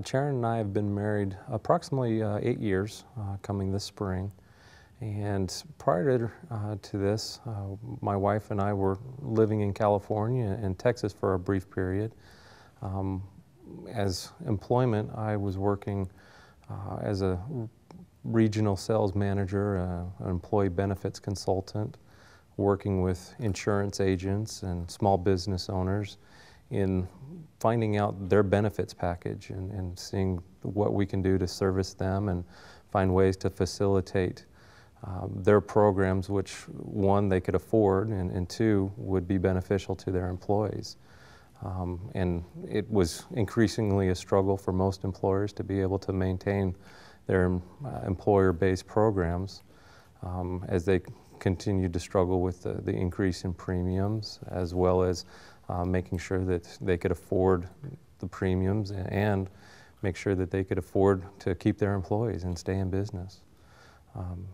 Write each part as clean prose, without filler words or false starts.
Sharon and I have been married approximately 8 years, coming this spring. And prior to this, my wife and I were living in California and Texas for a brief period. As employment, I was working as a regional sales manager, an employee benefits consultant, working with insurance agents and small business owners in finding out their benefits package and seeing what we can do to service them and find ways to facilitate their programs, which one, they could afford, and two, would be beneficial to their employees. And it was increasingly a struggle for most employers to be able to maintain their employer-based programs as they continued to struggle with the increase in premiums, as well as making sure that they could afford the premiums and make sure that they could afford to keep their employees and stay in business.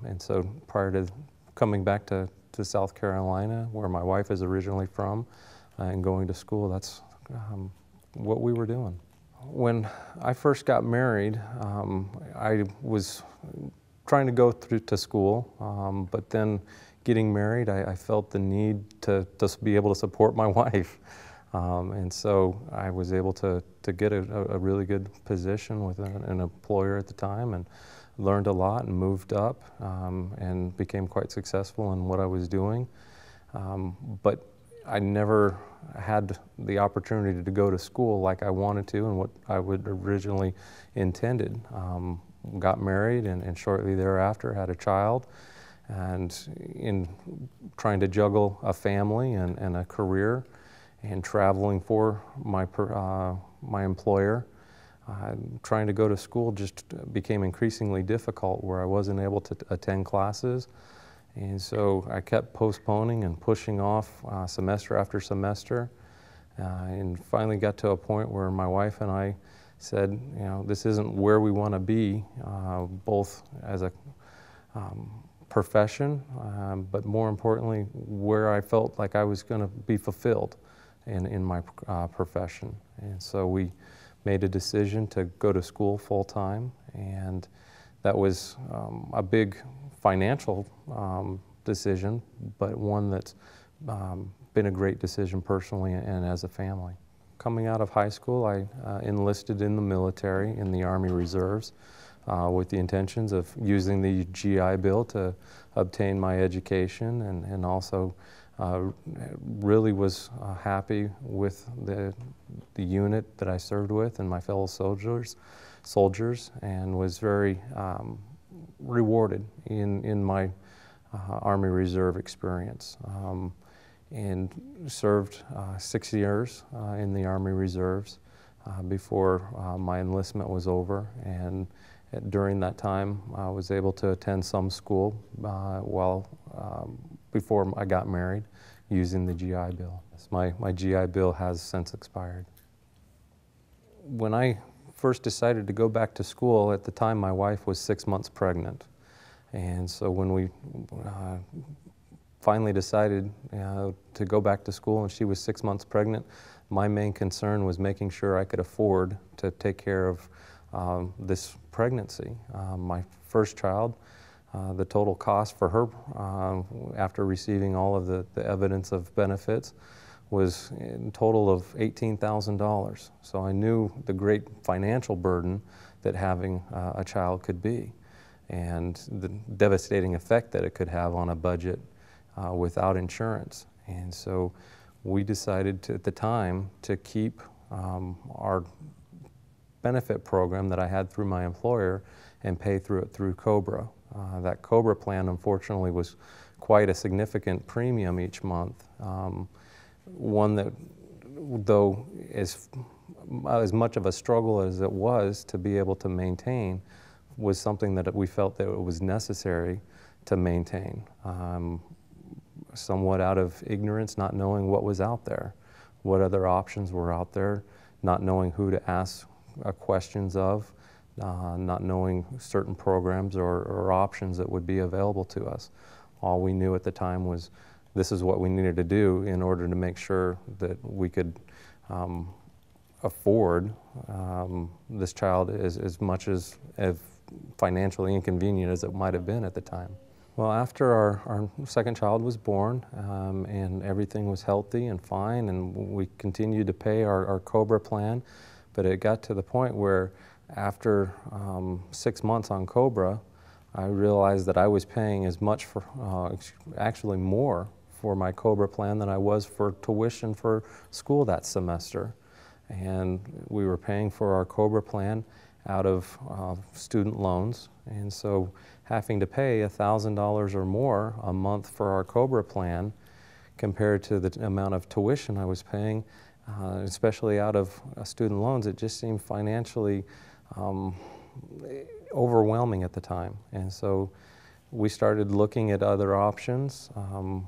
And so prior to coming back to South Carolina, where my wife is originally from, and going to school, that's what we were doing. When I first got married, I was trying to go through to school, but then getting married, I felt the need to just be able to support my wife. And so I was able to get a really good position with an employer at the time, and learned a lot and moved up and became quite successful in what I was doing. But I never had the opportunity to go to school like I wanted to and what I would originally intended. Got married and shortly thereafter had a child. And in trying to juggle a family and a career and traveling for my employer, trying to go to school just became increasingly difficult, where I wasn't able to attend classes. And so I kept postponing and pushing off semester after semester, and finally got to a point where my wife and I said, you know, this isn't where we want to be, both as a profession, but more importantly, where I felt like I was going to be fulfilled in my profession. And so we made a decision to go to school full-time, and that was a big financial decision, but one that's been a great decision personally and as a family. Coming out of high school, I enlisted in the military, in the Army Reserves, with the intentions of using the GI Bill to obtain my education, and also really was happy with the unit that I served with and my fellow soldiers, and was very rewarded in my Army Reserve experience. And served 6 years in the Army Reserves before my enlistment was over. And during that time, I was able to attend some school before I got married, using the GI Bill. My GI Bill has since expired. When I first decided to go back to school, at the time my wife was 6 months pregnant. And so when we finally decided to go back to school and she was 6 months pregnant, my main concern was making sure I could afford to take care of this pregnancy. My first child, the total cost for her after receiving all of the evidence of benefits was in total of $18,000. So I knew the great financial burden that having a child could be, and the devastating effect that it could have on a budget without insurance. And so we decided at the time to keep our benefit program that I had through my employer and pay through it through COBRA. That COBRA plan, unfortunately, was quite a significant premium each month. One that, though, as much of a struggle as it was to be able to maintain, was something that we felt that it was necessary to maintain. Somewhat out of ignorance, not knowing what was out there, what other options were out there, not knowing who to ask questions of, not knowing certain programs or options that would be available to us. All we knew at the time was this is what we needed to do in order to make sure that we could afford this child as much as financially inconvenient as it might have been at the time. Well, after our second child was born and everything was healthy and fine, and we continued to pay our COBRA plan, but it got to the point where after 6 months on COBRA, I realized that I was paying as much for, actually more for my COBRA plan than I was for tuition for school that semester. And we were paying for our COBRA plan out of student loans, and so having to pay $1,000 or more a month for our COBRA plan compared to the amount of tuition I was paying, especially out of student loans, it just seemed financially overwhelming at the time. And so we started looking at other options.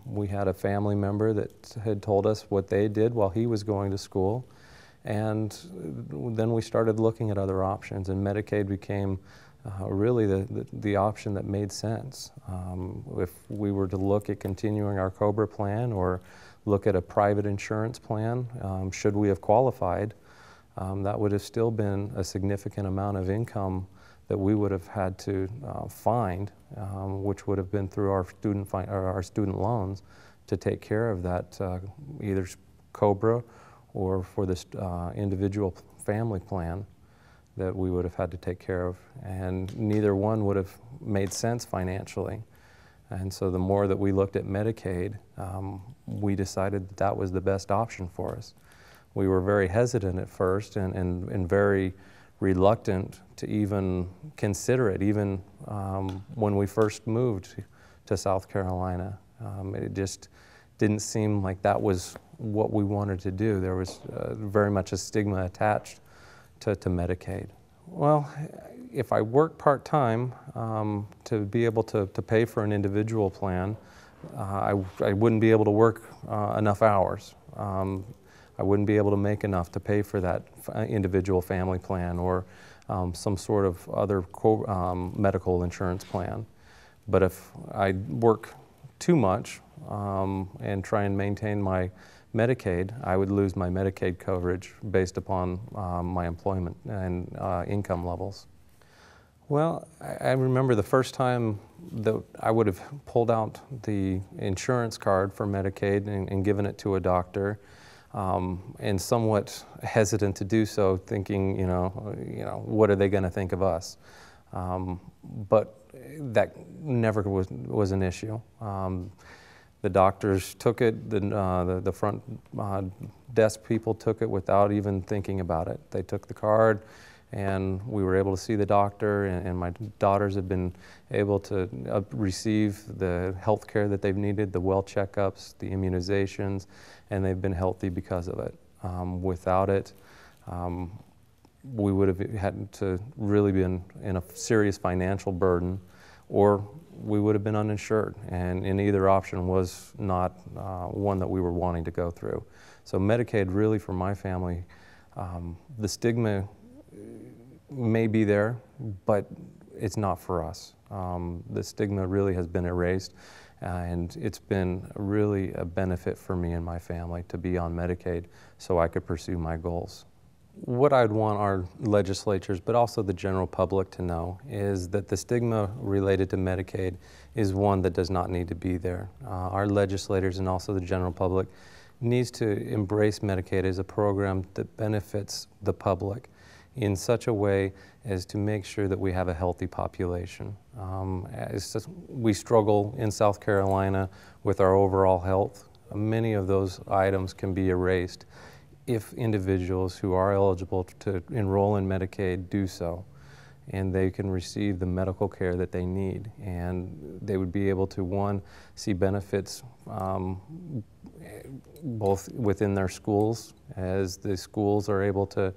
We had a family member that had told us what they did while he was going to school. And then we started looking at other options, and Medicaid became really the option that made sense. If we were to look at continuing our COBRA plan or look at a private insurance plan, should we have qualified, that would have still been a significant amount of income that we would have had to find, which would have been through our student loans to take care of that, either COBRA or for this individual family plan that we would have had to take care of. And neither one would have made sense financially. And so the more that we looked at Medicaid, we decided that that was the best option for us. We were very hesitant at first and very reluctant to even consider it, even when we first moved to South Carolina. It just didn't seem like that was what we wanted to do. There was very much a stigma attached to Medicaid. Well, if I worked part-time to be able to pay for an individual plan, I wouldn't be able to work enough hours. I wouldn't be able to make enough to pay for that individual family plan or some sort of other medical insurance plan. But if I work too much and try and maintain my Medicaid, I would lose my Medicaid coverage based upon my employment and income levels. Well, I remember the first time that I would have pulled out the insurance card for Medicaid and given it to a doctor, and somewhat hesitant to do so, thinking, you know, what are they going to think of us? But that never was an issue. The doctors took it, the front desk people took it without even thinking about it. They took the card, and we were able to see the doctor, and my daughters have been able to receive the health care that they've needed, the well checkups, the immunizations, and they've been healthy because of it. Without it, we would have had to really been in a serious financial burden, or we would have been uninsured, and in either option was not one that we were wanting to go through. So Medicaid really, for my family, the stigma may be there, but it's not for us. The stigma really has been erased, and it's been really a benefit for me and my family to be on Medicaid so I could pursue my goals. What I'd want our legislatures, but also the general public, to know is that the stigma related to Medicaid is one that does not need to be there. Our legislators and also the general public needs to embrace Medicaid as a program that benefits the public in such a way as to make sure that we have a healthy population. We struggle in South Carolina with our overall health. Many of those items can be erased if individuals who are eligible to enroll in Medicaid do so, and they can receive the medical care that they need, and they would be able to, one, see benefits both within their schools, as the schools are able to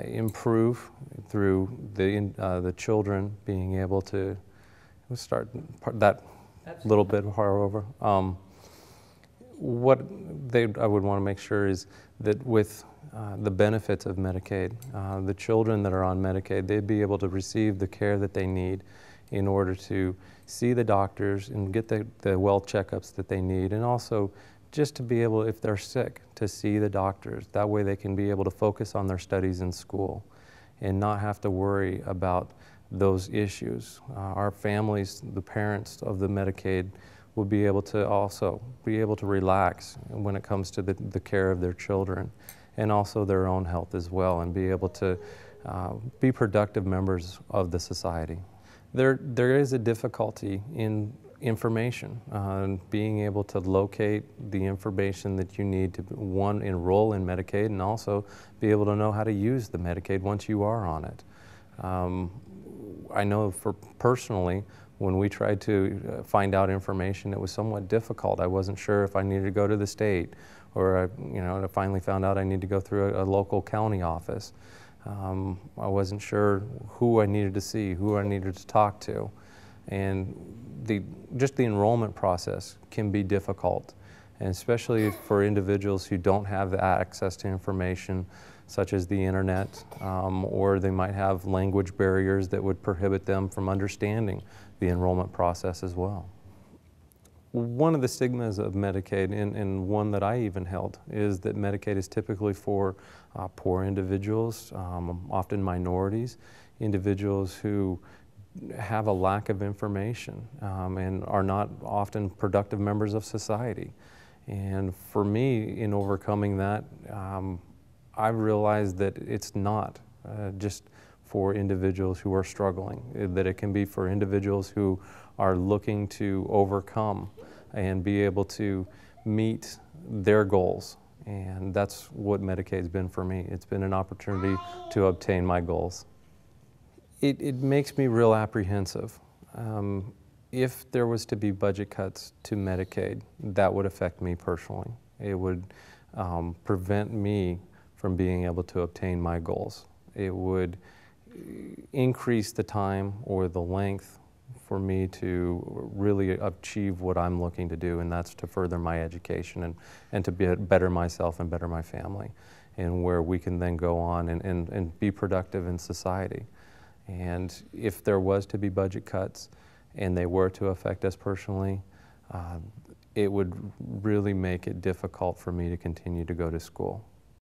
improve through the children being able to start that little bit over. What I would want to make sure is that with the benefits of Medicaid, the children that are on Medicaid, they'd be able to receive the care that they need in order to see the doctors and get the well checkups that they need, and also just to be able, if they're sick, to see the doctors. That way they can be able to focus on their studies in school and not have to worry about those issues. Our families, the parents of the Medicaid, will be able to also be able to relax when it comes to the care of their children and also their own health as well, and be able to be productive members of the society. There is a difficulty in information, being able to locate the information that you need to, one, enroll in Medicaid, and also be able to know how to use the Medicaid once you are on it. I know personally, when we tried to find out information, it was somewhat difficult. I wasn't sure if I needed to go to the state, or I finally found out I need to go through a local county office. I wasn't sure who I needed to see, who I needed to talk to. And just the enrollment process can be difficult, and especially for individuals who don't have the access to information such as the internet, or they might have language barriers that would prohibit them from understanding the enrollment process as well. One of the stigmas of Medicaid, and one that I even held, is that Medicaid is typically for poor individuals, often minorities, individuals who have a lack of information and are not often productive members of society. And for me, in overcoming that, I've realized that it's not just for individuals who are struggling, that it can be for individuals who are looking to overcome and be able to meet their goals. And that's what Medicaid's been for me. It's been an opportunity to obtain my goals. It makes me real apprehensive. If there was to be budget cuts to Medicaid, that would affect me personally. It would prevent me from being able to obtain my goals. It would increase the time or the length for me to really achieve what I'm looking to do, and that's to further my education and to better myself and better my family, and where we can then go on and be productive in society. And if there was to be budget cuts and they were to affect us personally, it would really make it difficult for me to continue to go to school.